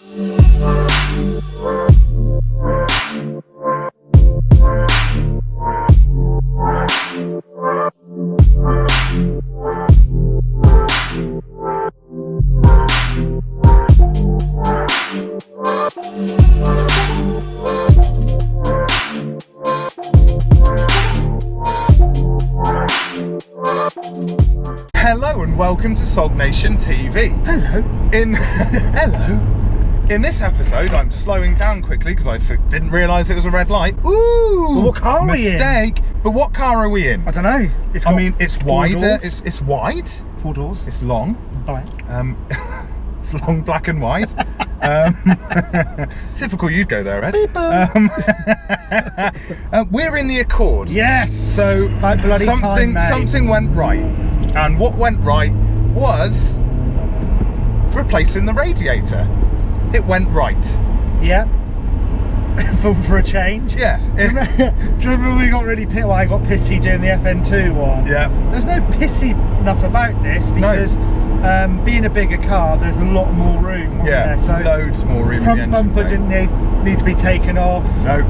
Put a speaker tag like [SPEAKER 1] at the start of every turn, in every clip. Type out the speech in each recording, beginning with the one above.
[SPEAKER 1] Hello and welcome to SULKNATIONtv.
[SPEAKER 2] Hello.
[SPEAKER 1] Hello. In this episode, I'm slowing down quickly because I didn't realise it was a red light. Ooh!
[SPEAKER 2] But what car are we in?
[SPEAKER 1] Mistake. But what car are we in?
[SPEAKER 2] I don't know.
[SPEAKER 1] I mean, it's wider. It's wide.
[SPEAKER 2] 4 doors.
[SPEAKER 1] It's long.
[SPEAKER 2] Black.
[SPEAKER 1] It's long, black and white. Typical, you'd go there, Ed. We're in the Accord.
[SPEAKER 2] Yes.
[SPEAKER 1] So
[SPEAKER 2] About bloody time, mate.
[SPEAKER 1] something went right, and what went right was replacing the radiator. It went right.
[SPEAKER 2] Yeah. for a change.
[SPEAKER 1] Yeah.
[SPEAKER 2] Do you remember we got really pissed? Well, I got pissy doing the FN2 one.
[SPEAKER 1] Yeah.
[SPEAKER 2] There's no pissy enough about this because being a bigger car, there's a lot more room. Wasn't there? So
[SPEAKER 1] loads more room.
[SPEAKER 2] Front bumper didn't need to be taken off.
[SPEAKER 1] No.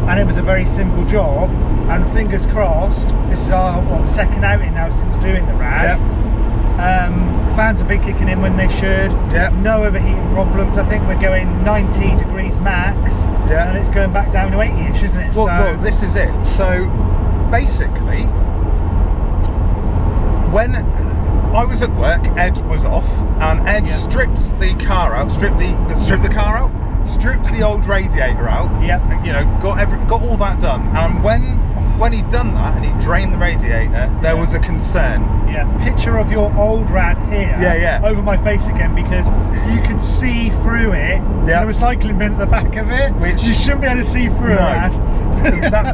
[SPEAKER 2] And it was a very simple job. And fingers crossed, this is our second outing now since doing the rad.
[SPEAKER 1] Yep.
[SPEAKER 2] Fans have been kicking in when they should.
[SPEAKER 1] Yep.
[SPEAKER 2] No overheating problems. I think we're going 90 degrees max.
[SPEAKER 1] Yep.
[SPEAKER 2] And it's going back down to 80ish, isn't it?
[SPEAKER 1] Well, this is it. So basically, when I was at work, Ed was off, and Ed stripped the car out, stripped the old radiator out.
[SPEAKER 2] Yeah.
[SPEAKER 1] You know, got all that done. And when he'd done that and he drained the radiator, there was a concern.
[SPEAKER 2] Yeah. Picture of your old rad here.
[SPEAKER 1] Yeah.
[SPEAKER 2] Over my face again because you could see through it.
[SPEAKER 1] Yeah.
[SPEAKER 2] The recycling bin at the back of it.
[SPEAKER 1] Which
[SPEAKER 2] you shouldn't be able to see through a rad.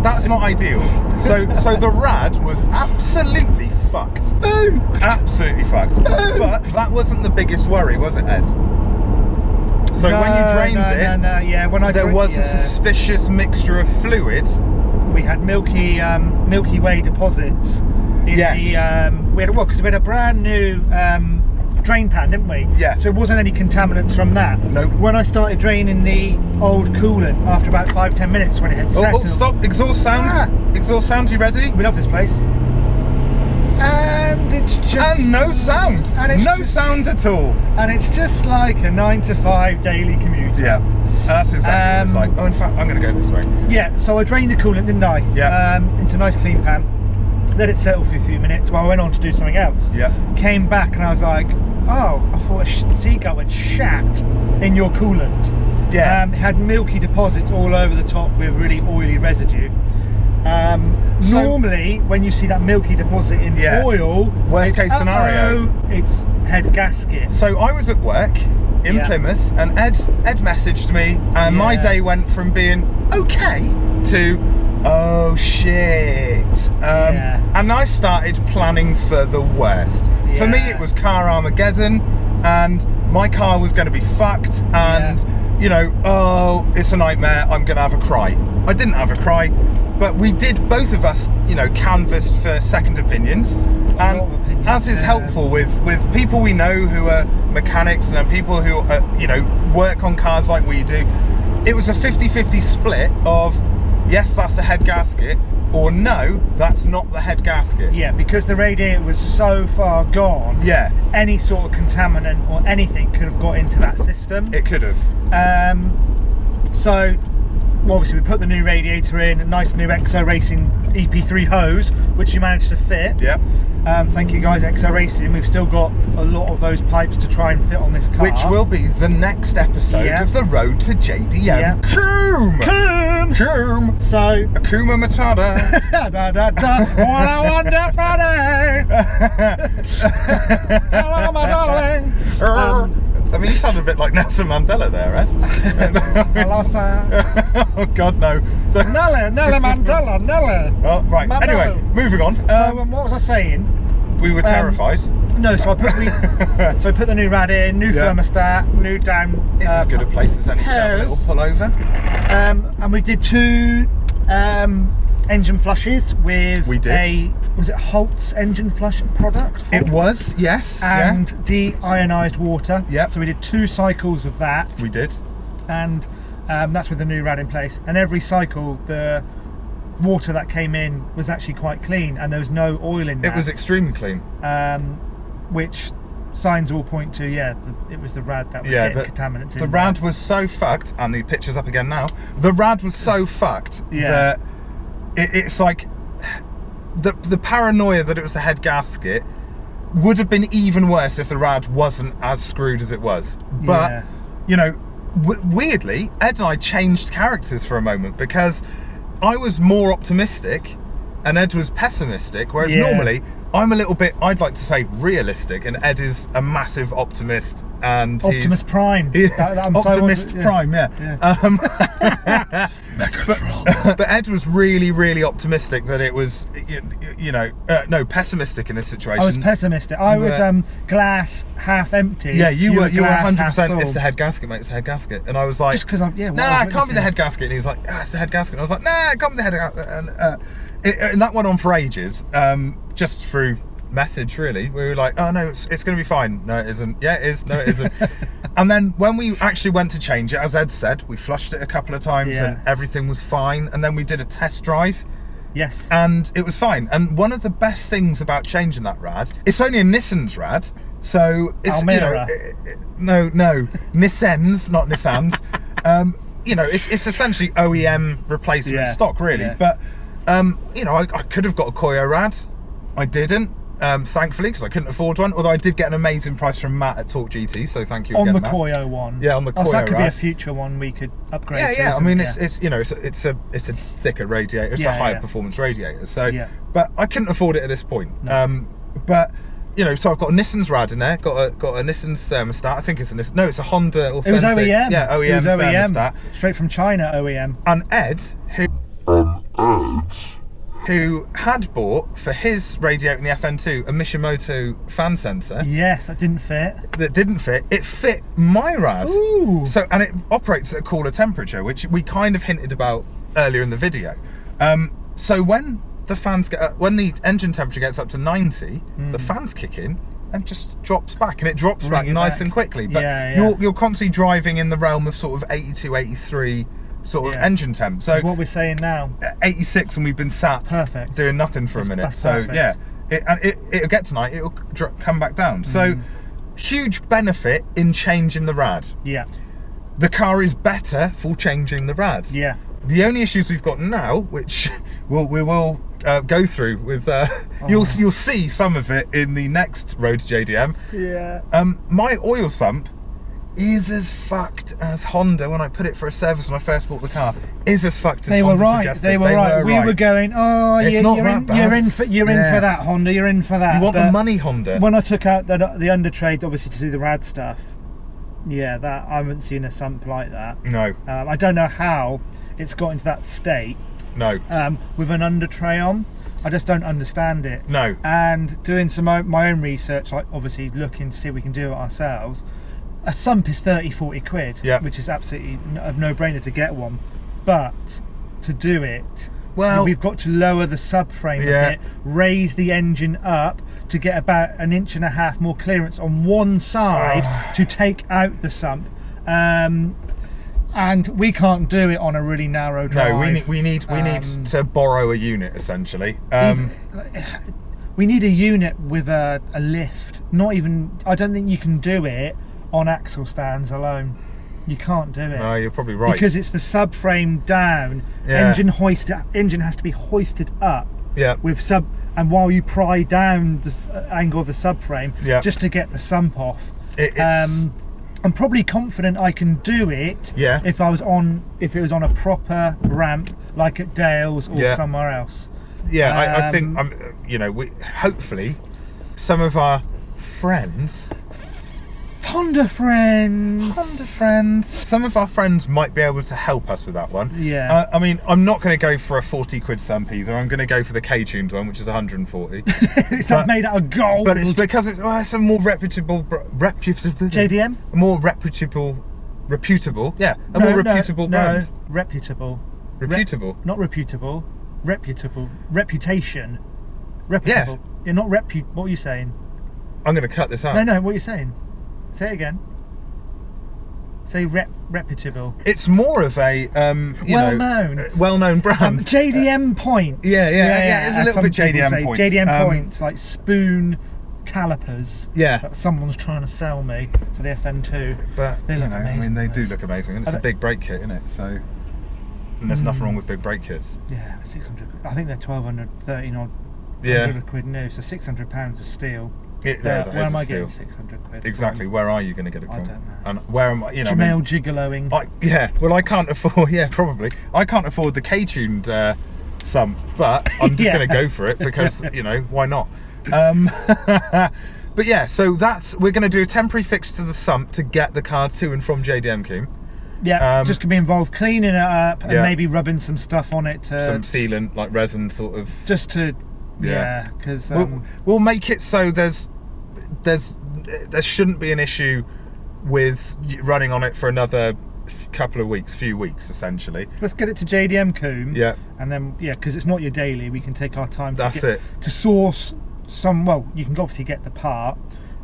[SPEAKER 1] That's not ideal. So the rad was absolutely fucked. Absolutely fucked. But that wasn't the biggest worry, was it, Ed? So when you drained it,
[SPEAKER 2] yeah. When there
[SPEAKER 1] was a suspicious mixture of fluid.
[SPEAKER 2] We had Milky Way deposits in because we had a brand new drain pan, didn't we?
[SPEAKER 1] Yeah.
[SPEAKER 2] So it wasn't any contaminants from that.
[SPEAKER 1] Nope.
[SPEAKER 2] When I started draining the old coolant after about 5-10 minutes when it had settled.
[SPEAKER 1] Oh, stop! Exhaust sound. Exhaust sound. You ready?
[SPEAKER 2] We love this place. And it's just
[SPEAKER 1] no sound.
[SPEAKER 2] And it's
[SPEAKER 1] no sound at all.
[SPEAKER 2] And it's just like a 9-to-5 daily commute.
[SPEAKER 1] Yeah. That's exactly what it's like. Oh, in fact, I'm going to go this way. Yeah.
[SPEAKER 2] So I drained the coolant, didn't I?
[SPEAKER 1] Yeah.
[SPEAKER 2] Into a nice clean pan. Let it settle for a few minutes while I went on to do something else.
[SPEAKER 1] Yeah. Came
[SPEAKER 2] back and I was like, oh, I thought a seagull had shat in your coolant.
[SPEAKER 1] Yeah.
[SPEAKER 2] It had milky deposits all over the top with really oily residue. Normally, when you see that milky deposit in oil,
[SPEAKER 1] worst case scenario,
[SPEAKER 2] it's head gasket.
[SPEAKER 1] So I was at work in Plymouth, and Ed messaged me, and my day went from being okay to oh shit. And I started planning for the worst. For me, it was car Armageddon, and my car was going to be fucked, and you know, oh, it's a nightmare. I'm going to have a cry. I didn't have a cry. But we did, both of us, you know, canvassed for second opinions, and as is helpful with people we know who are mechanics and people who are, you know, work on cars like we do. It was a 50-50 split of yes, that's the head gasket, or no, that's not the head gasket.
[SPEAKER 2] Yeah, because the radiator was so far gone.
[SPEAKER 1] Yeah. Any
[SPEAKER 2] sort of contaminant or anything could have got into that system.
[SPEAKER 1] It could have.
[SPEAKER 2] So. Well, obviously we put the new radiator in, a nice new Exo Racing EP3 hose, which you managed to fit.
[SPEAKER 1] Yep.
[SPEAKER 2] Thank you guys, Exo Racing. We've still got a lot of those pipes to try and fit on this car.
[SPEAKER 1] Which will be the next episode of the road to JDM Combe. Combe.
[SPEAKER 2] So
[SPEAKER 1] Akuma Matata.
[SPEAKER 2] da, da, da, what a wonderful day. Hello, my darling.
[SPEAKER 1] I mean, you sound a bit like Nelson Mandela there, Ed.
[SPEAKER 2] Hello, sir.
[SPEAKER 1] Oh, God, no.
[SPEAKER 2] Nelly Mandela, Nelly.
[SPEAKER 1] Oh, right.
[SPEAKER 2] Mandela.
[SPEAKER 1] Anyway, moving on.
[SPEAKER 2] So, what was I saying?
[SPEAKER 1] We were terrified.
[SPEAKER 2] No, so I put the new rad in, new thermostat, new down.
[SPEAKER 1] It's as good a place as any to have a little pullover.
[SPEAKER 2] And we did 2 engine flushes with was it Holt's engine flush product?
[SPEAKER 1] It was, yes.
[SPEAKER 2] And deionized water.
[SPEAKER 1] Yeah.
[SPEAKER 2] So we did 2 cycles of that.
[SPEAKER 1] We did.
[SPEAKER 2] And that's with the new rad in place. And every cycle, the water that came in was actually quite clean, and there was no oil in that.
[SPEAKER 1] It was extremely clean.
[SPEAKER 2] Which signs all point to, it was the rad that was getting contaminants in.
[SPEAKER 1] The rad was so fucked, and the picture's up again now. The rad was so fucked that it's like the paranoia that it was the head gasket would have been even worse if the rad wasn't as screwed as it was. But you know, weirdly, Ed and I changed characters for a moment, because I was more optimistic and Ed was pessimistic, whereas normally I'm a little bit, I'd like to say, realistic, and Ed is a massive optimist, and
[SPEAKER 2] Optimus Prime.
[SPEAKER 1] Optimist Prime, but Ed was really, really optimistic that it was, no, pessimistic in this situation.
[SPEAKER 2] I was pessimistic. I was glass half empty.
[SPEAKER 1] Yeah, you were 100%. It's
[SPEAKER 2] the
[SPEAKER 1] the head gasket, mate. It's the head gasket, and I was like,
[SPEAKER 2] just because I'm
[SPEAKER 1] it can't be the head gasket. And he was like, it's the head gasket. And I was like, it can't be the head gasket. And that went on for ages, just through message, really. We were like, oh no, it's going to be fine. No, it isn't. Yeah, it is. No, it isn't. And then when we actually went to change it, as Ed said, we flushed it a couple of times and everything was fine. And then we did a test drive.
[SPEAKER 2] Yes.
[SPEAKER 1] And it was fine. And one of the best things about changing that rad, it's only a Nissan's rad, so it's
[SPEAKER 2] Almera.
[SPEAKER 1] No, Nissans, not Nissans. It's essentially OEM replacement stock, really. But I could have got a Koyo rad. I didn't, thankfully, because I couldn't afford one. Although I did get an amazing price from Matt at Talk GT, so thank you again,
[SPEAKER 2] on the
[SPEAKER 1] Matt.
[SPEAKER 2] Koyo one.
[SPEAKER 1] Yeah, on the Koyo
[SPEAKER 2] so that could
[SPEAKER 1] rad.
[SPEAKER 2] be a future one we could upgrade.
[SPEAKER 1] Yeah. I mean, it's a thicker radiator. It's a higher performance radiator. So, but I couldn't afford it at this point. No. But so I've got a Nissan's rad in there. Got a Nissan's thermostat. I think it's a Nissan. No, it's a Honda authentic.
[SPEAKER 2] It was OEM.
[SPEAKER 1] Yeah, OEM,
[SPEAKER 2] it was OEM
[SPEAKER 1] thermostat.
[SPEAKER 2] Straight from China, OEM.
[SPEAKER 1] And Ed, who had bought for his radiator in the FN2 a Mishimoto fan sensor.
[SPEAKER 2] Yes, that didn't fit.
[SPEAKER 1] It fit my rad.
[SPEAKER 2] Ooh.
[SPEAKER 1] So, and it operates at a cooler temperature, which we kind of hinted about earlier in the video. So when the engine temperature gets up to 90, the fans kick in and just drops back, and it drops back nice and quickly. But you're constantly driving in the realm of sort of 82, 83 sort of engine temp. So
[SPEAKER 2] what we're saying now,
[SPEAKER 1] 86, and we've been sat doing nothing for a minute. So it'll get to 90, it'll come back down. So huge benefit in changing the rad.
[SPEAKER 2] Yeah.
[SPEAKER 1] The car is better for changing the rad.
[SPEAKER 2] Yeah.
[SPEAKER 1] The only issues we've got now, which we will go through with, you'll see some of it in the next Road to JDM.
[SPEAKER 2] Yeah.
[SPEAKER 1] My oil sump is as fucked as Honda, when I put it for a service when I first bought the car, is as fucked as
[SPEAKER 2] they
[SPEAKER 1] Honda
[SPEAKER 2] were right.
[SPEAKER 1] suggested.
[SPEAKER 2] They were right. We were going, you're in for that, Honda. You're in for that.
[SPEAKER 1] You want the money, Honda.
[SPEAKER 2] When I took out the undertrade, obviously to do the rad stuff, that I haven't seen a sump like that.
[SPEAKER 1] No.
[SPEAKER 2] I don't know how it's got into that state.
[SPEAKER 1] No.
[SPEAKER 2] With an undertray on. I just don't understand it.
[SPEAKER 1] No.
[SPEAKER 2] And doing some my own research, like obviously looking to see if we can do it ourselves, a sump is 30-40 quid, which is absolutely a no-brainer to get one. But to do it, we've got to lower the subframe a bit, raise the engine up to get about 1.5 inches more clearance on one side to take out the sump. And we can't do it on a really narrow drive.
[SPEAKER 1] No, we need to borrow a unit, essentially.
[SPEAKER 2] We need a unit with a lift. I don't think you can do it on axle stands alone. You can't do it.
[SPEAKER 1] No, you're probably right.
[SPEAKER 2] Because it's the subframe down. Engine has to be hoisted up.
[SPEAKER 1] Yeah.
[SPEAKER 2] And while you pry down the angle of the subframe, just to get the sump off. I'm probably confident I can do it.
[SPEAKER 1] Yeah.
[SPEAKER 2] If it was on a proper ramp, like at Dale's or somewhere else.
[SPEAKER 1] Yeah, I think we hopefully some of our friends.
[SPEAKER 2] Honda friends.
[SPEAKER 1] Some of our friends might be able to help us with that one.
[SPEAKER 2] Yeah.
[SPEAKER 1] I mean, I'm not going to go for a 40 quid sump either. I'm going to go for the K-tuned one, which is 140.
[SPEAKER 2] It's not made out of gold.
[SPEAKER 1] But it's because it's a more reputable
[SPEAKER 2] JDM?
[SPEAKER 1] A more reputable. Yeah, more reputable brand.
[SPEAKER 2] No, reputable.
[SPEAKER 1] Reputable.
[SPEAKER 2] Not reputable. Reputable. Reputation. Reputable. You're not What are you saying?
[SPEAKER 1] I'm going to cut this out.
[SPEAKER 2] No, what are you saying? Say it again. Say reputable.
[SPEAKER 1] It's more of a well-known brand.
[SPEAKER 2] JDM points.
[SPEAKER 1] Yeah. It's a little bit JDM points.
[SPEAKER 2] JDM points, like spoon calipers.
[SPEAKER 1] Yeah.
[SPEAKER 2] That someone's trying to sell me for the FN2.
[SPEAKER 1] But
[SPEAKER 2] they look amazing.
[SPEAKER 1] I mean, they do look amazing, and it's a big brake kit, isn't it? So, and there's nothing wrong with big brake kits.
[SPEAKER 2] Yeah, 600. I think they're 1,200, 13 odd.
[SPEAKER 1] Yeah.
[SPEAKER 2] 100 quid new, so £600 of steel.
[SPEAKER 1] Where
[SPEAKER 2] am I getting 600 quid?
[SPEAKER 1] Exactly.
[SPEAKER 2] From?
[SPEAKER 1] Where are you going to get it from?
[SPEAKER 2] I don't know.
[SPEAKER 1] And where am I? You know,
[SPEAKER 2] Jamel gigoloing.
[SPEAKER 1] Well, I can't afford. Yeah, probably. I can't afford the K-tuned sump, but I'm just going to go for it because why not? But yeah, so we're going to do a temporary fix to the sump to get the car to and from JDM Combe.
[SPEAKER 2] Yeah, just going to be involved cleaning it up and maybe rubbing some stuff on it.
[SPEAKER 1] Some sealant, like resin, sort of.
[SPEAKER 2] Just to. Yeah, because
[SPEAKER 1] we'll make it so there shouldn't be an issue with running on it for another few weeks essentially.
[SPEAKER 2] Let's get it to JDM Combe.
[SPEAKER 1] Yeah,
[SPEAKER 2] and then because it's not your daily, we can take our time. To source some. Well, you can obviously get the part,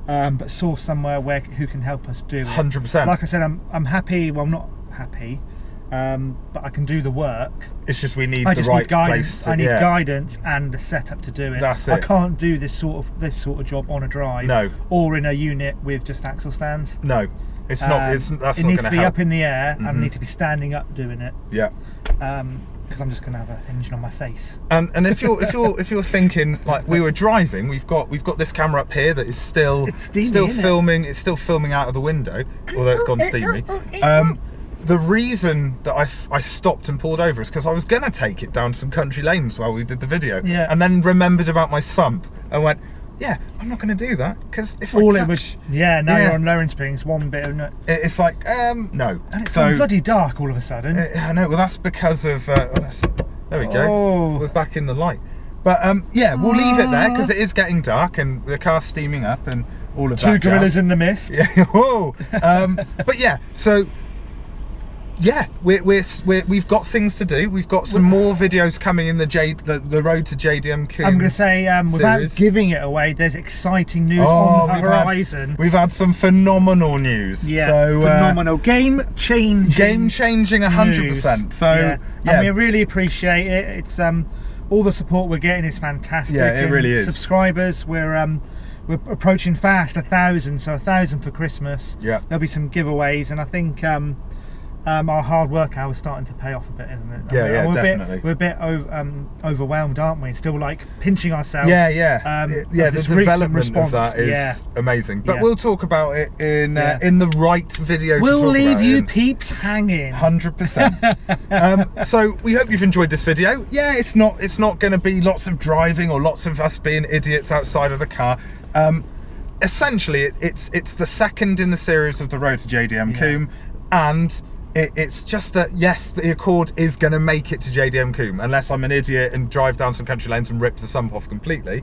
[SPEAKER 2] but source somewhere who can help us do it.
[SPEAKER 1] 100%.
[SPEAKER 2] Like I said, I'm happy. Well, I'm not happy. But I can do the work.
[SPEAKER 1] It's just we need the right place.
[SPEAKER 2] I need guidance and the setup to do it.
[SPEAKER 1] That's it.
[SPEAKER 2] I can't do this sort of job on a drive.
[SPEAKER 1] No.
[SPEAKER 2] Or in a unit with just axle stands.
[SPEAKER 1] No, it's not. It
[SPEAKER 2] needs to be up in the air, and I need to be standing up doing it.
[SPEAKER 1] Yeah.
[SPEAKER 2] Because I'm just going to have an engine on my face.
[SPEAKER 1] And if you're thinking like we were driving, we've got this camera up here that is still filming. It's still filming out of the window, although it's gone steamy. The reason that I stopped and pulled over is because I was going to take it down some country lanes while we did the video.
[SPEAKER 2] Yeah.
[SPEAKER 1] And then remembered about my sump and went, yeah, I'm not going to do that because if
[SPEAKER 2] you're on lowering springs, one bit of
[SPEAKER 1] it's like no.
[SPEAKER 2] And it's so bloody dark all of a sudden.
[SPEAKER 1] I know. Well, that's because of there we go.
[SPEAKER 2] Oh.
[SPEAKER 1] We're back in the light. But we'll leave it there because it is getting dark and the car's steaming up and all of that.
[SPEAKER 2] Two gorillas in the mist.
[SPEAKER 1] Yeah. Whoa. But yeah, so. Yeah, we've got things to do. We've got some more videos coming in the road to JDM Combe.
[SPEAKER 2] I'm going to say, without giving it away, there's exciting news on the horizon.
[SPEAKER 1] We've had some phenomenal news.
[SPEAKER 2] Yeah, so, phenomenal, game changing
[SPEAKER 1] 100%. So
[SPEAKER 2] and we really appreciate it. It's all the support we're getting is fantastic.
[SPEAKER 1] Yeah, it really is.
[SPEAKER 2] Subscribers, we're approaching fast 1,000, so 1,000 for Christmas.
[SPEAKER 1] Yeah,
[SPEAKER 2] there'll be some giveaways, and I think. Our hard work hour is starting to pay off a bit, isn't it?
[SPEAKER 1] Yeah, definitely.
[SPEAKER 2] We're a bit overwhelmed, aren't we? Still like pinching ourselves.
[SPEAKER 1] The development of that is amazing. But we'll talk about it in the right video.
[SPEAKER 2] We'll leave you peeps hanging.
[SPEAKER 1] 100%. So we hope you've enjoyed this video. Yeah, it's not going to be lots of driving or lots of us being idiots outside of the car. Essentially, it's the second in the series of the road to JDM Combe, and it's just that, yes, the Accord is going to make it to JDM Combe, unless I'm an idiot and drive down some country lanes and rip the sump off completely.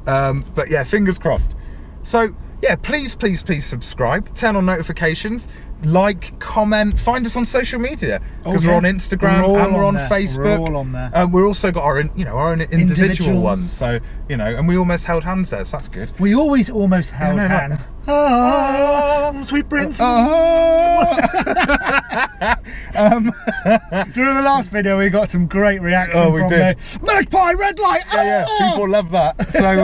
[SPEAKER 1] But yeah, fingers crossed. So yeah, please subscribe, turn on notifications, like, comment, find us on social media, because we're on Instagram and we're on Facebook.
[SPEAKER 2] We're all on there.
[SPEAKER 1] We're also got our own individual ones, so and we almost held hands there, so that's good.
[SPEAKER 2] We always almost held hands. Sweet prince. During the last video, we got some great reaction.
[SPEAKER 1] Oh, we did.
[SPEAKER 2] Magpie red light.
[SPEAKER 1] Yeah, people love that. So,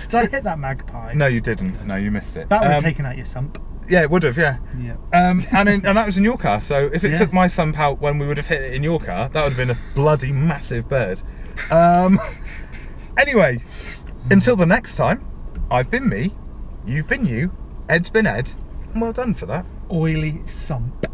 [SPEAKER 2] did I hit that magpie?
[SPEAKER 1] No, you didn't. No, you missed it.
[SPEAKER 2] That would have taken out your sump.
[SPEAKER 1] Yeah, it would have. Yeah. And that was in your car. So if it took my sump out when we would have hit it in your car, that would have been a bloody massive bird. Anyway, until the next time, I've been me. You've been you, Ed's been Ed, and well done for that.
[SPEAKER 2] Oily sump.